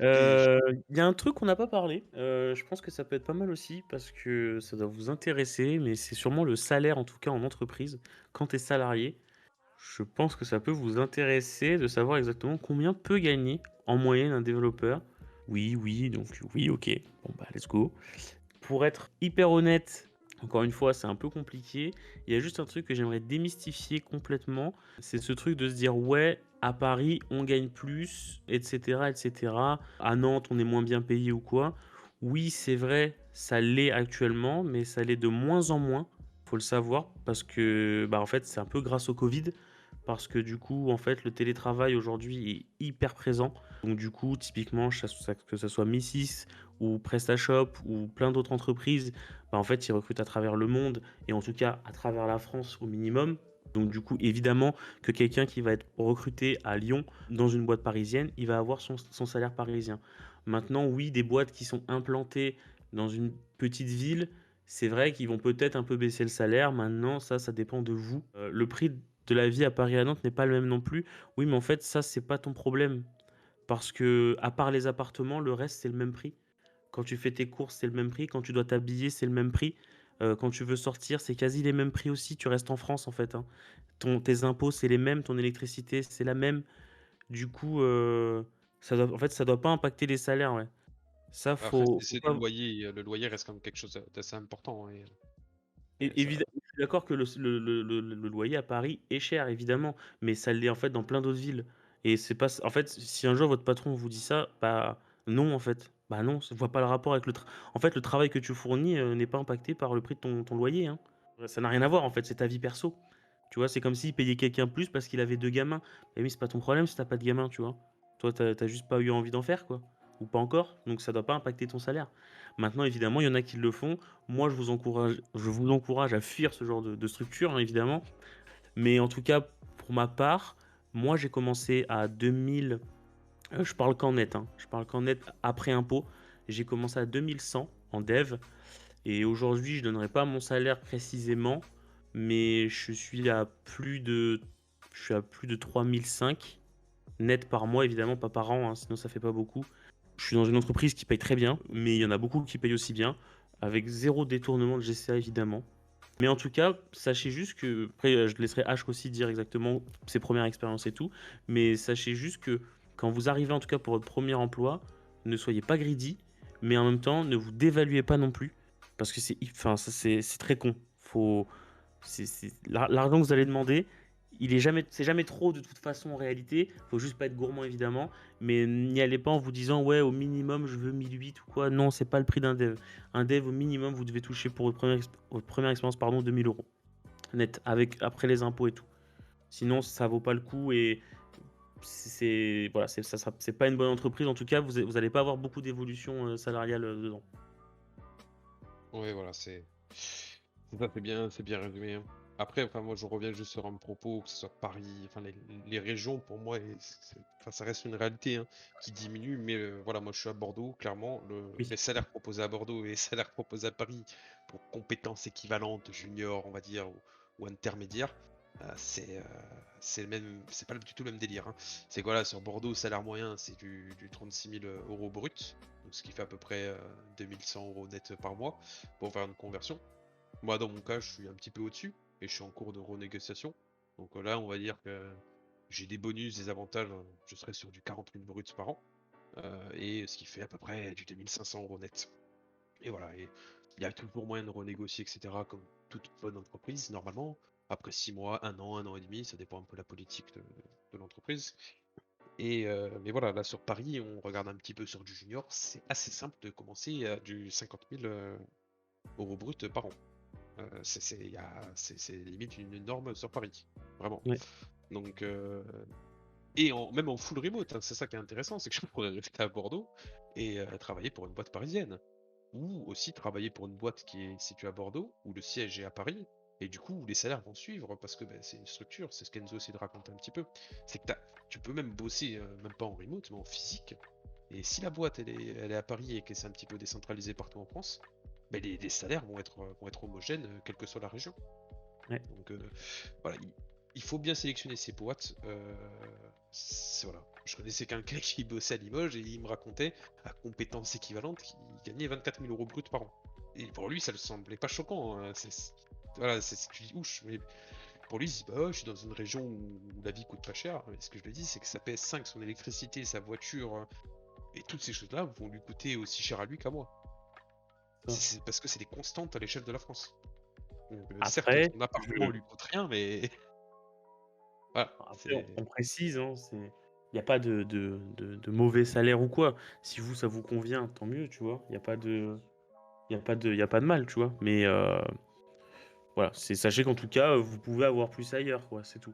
Et Il y a un truc qu'on n'a pas parlé, je pense que ça peut être pas mal aussi parce que ça doit vous intéresser, mais c'est sûrement le salaire, en tout cas en entreprise. Quand tu es salarié, je pense que ça peut vous intéresser de savoir exactement combien peut gagner en moyenne un développeur. Oui, oui, donc oui, OK. Bon, bah, let's go. Pour être hyper honnête, encore une fois, c'est un peu compliqué. Il y a juste un truc que j'aimerais démystifier complètement. C'est ce truc de se dire, ouais, à Paris, on gagne plus, etc., etc. À Nantes, on est moins bien payé ou quoi. Oui, c'est vrai, ça l'est actuellement, mais ça l'est de moins en moins. Faut le savoir parce que, bah, en fait, c'est un peu grâce au Covid. Parce que du coup, en fait, le télétravail aujourd'hui est hyper présent. Donc du coup, typiquement, que ça soit Missis ou PrestaShop ou plein d'autres entreprises, bah, en fait, ils recrutent à travers le monde et en tout cas à travers la France au minimum. Donc du coup, évidemment que quelqu'un qui va être recruté à Lyon dans une boîte parisienne, il va avoir son salaire parisien. Maintenant, oui, des boîtes qui sont implantées dans une petite ville, c'est vrai qu'ils vont peut-être un peu baisser le salaire. Maintenant, ça dépend de vous. Le prix de la vie à Paris et à Nantes n'est pas le même non plus. Oui, mais en fait, ça, c'est pas ton problème. Parce que, à part les appartements, le reste, c'est le même prix. Quand tu fais tes courses, c'est le même prix. Quand tu dois t'habiller, c'est le même prix. Quand tu veux sortir, c'est quasi les mêmes prix aussi. Tu restes en France, en fait, hein. Tes impôts, c'est les mêmes. Ton électricité, c'est la même. Du coup, en fait, ça doit pas impacter les salaires, ouais. Ça, après, faut c'est pas. le loyer reste quand même quelque chose d'assez important, hein, et ça Évidemment, je suis d'accord que le loyer à Paris est cher, évidemment, mais ça l'est en fait dans plein d'autres villes. Et c'est pas, en fait, si un jour votre patron vous dit ça, bah non, en fait. Bah non, ça voit pas le rapport avec en fait, le travail que tu fournis n'est pas impacté par le prix de ton loyer, hein. Ça n'a rien à voir, en fait, c'est ta vie perso. Tu vois, c'est comme s'il payait quelqu'un plus parce qu'il avait deux gamins. Et oui, c'est pas ton problème si t'as pas de gamins, tu vois. Toi, t'as juste pas eu envie d'en faire, quoi. Ou pas encore, donc ça doit pas impacter ton salaire. Maintenant, évidemment, il y en a qui le font. Moi, je vous encourage à fuir ce genre de structure, hein, évidemment. Mais en tout cas, pour ma part, moi, j'ai commencé à 2000. Je parle qu'en net, hein. Je parle qu'en net après impôt. J'ai commencé à 2100 en dev. Et aujourd'hui, je donnerai pas mon salaire précisément, mais je suis à plus de 3005 net par mois, évidemment, pas par an, hein, sinon ça fait pas beaucoup. Je suis dans une entreprise qui paye très bien, mais il y en a beaucoup qui payent aussi bien, avec zéro détournement de GCA, évidemment. Mais en tout cas, sachez juste que, après, je laisserai H aussi dire exactement ses premières expériences et tout, mais sachez juste que quand vous arrivez en tout cas pour votre premier emploi, ne soyez pas greedy, mais en même temps, ne vous dévaluez pas non plus, parce que enfin, ça c'est très con. L'argent que vous allez demander, c'est jamais trop de toute façon en réalité. Faut juste pas être gourmand évidemment, mais n'y allez pas en vous disant ouais au minimum je veux 1008 ou quoi. Non, c'est pas le prix d'un dev. Un dev au minimum vous devez toucher pour votre première expérience 2000 euros net avec après les impôts et tout. Sinon ça vaut pas le coup et voilà c'est pas une bonne entreprise en tout cas vous allez pas avoir beaucoup d'évolution salariale dedans. ouais, voilà, c'est bien résumé, hein. Après, enfin, moi, je reviens juste sur un propos, que ce soit Paris, enfin, les régions, pour moi, enfin, ça reste une réalité, hein, qui diminue. Mais voilà, moi, je suis à Bordeaux, clairement. Les Oui. salaires proposés à Bordeaux et les salaires proposés à Paris pour compétences équivalentes, junior, on va dire, ou intermédiaires, c'est le même, c'est pas du tout le même délire, hein. C'est quoi là, sur Bordeaux, salaire moyen, c'est du 36 000 euros brut, donc ce qui fait à peu près 2100 euros net par mois pour faire une conversion. Moi, dans mon cas, je suis un petit peu au-dessus et je suis en cours de renégociation. Donc là, on va dire que j'ai des bonus, des avantages. Je serai sur du 40 000 bruts par an, et ce qui fait à peu près du 2500 euros net. Et voilà, et il y a toujours moyen de renégocier, etc., comme toute bonne entreprise, normalement. Après 6 mois, un an et demi, ça dépend un peu de la politique de l'entreprise. Mais voilà, là sur Paris, on regarde un petit peu sur du junior, c'est assez simple de commencer à du 50 000 euros brut par an. C'est limite une norme sur Paris, vraiment. Ouais. Donc, même en full remote, hein, c'est ça qui est intéressant, c'est que je pourrais rester à Bordeaux et travailler pour une boîte parisienne. Ou aussi travailler pour une boîte qui est située à Bordeaux, où le siège est à Paris, et du coup, les salaires vont suivre, parce que ben, c'est une structure, c'est ce qu'Enzo essaie de raconter un petit peu. C'est que tu peux même bosser, même pas en remote, mais en physique. Et si la boîte, elle est à Paris et que c'est un petit peu décentralisé partout en France, ben, les salaires vont être homogènes, quelle que soit la région. Ouais. Donc voilà, il faut bien sélectionner ses boîtes. Voilà. Je connaissais quelqu'un qui bossait à Limoges et il me racontait, à compétences équivalentes, qu'il gagnait 24 000 € brut par an. Et pour lui, ça ne semblait pas choquant, hein. Voilà, tu dis ouche, mais pour lui, il se dit, bah ouais, je suis dans une région où la vie coûte pas cher. Mais ce que je lui dis, c'est que ça pèse 5 son électricité, sa voiture, et toutes ces choses-là vont lui coûter aussi cher à lui qu'à moi. Ça. C'est parce que c'est des constantes à l'échelle de la France. Donc, certes, Après, ton appartement je lui coûte rien, mais voilà, après c'est. on précise, hein, il y a pas de mauvais salaire ou quoi. Si vous, ça vous convient, tant mieux, tu vois? Il y a pas de mal, tu vois? Mais voilà, sachez qu'en tout cas, vous pouvez avoir plus ailleurs, quoi, c'est tout.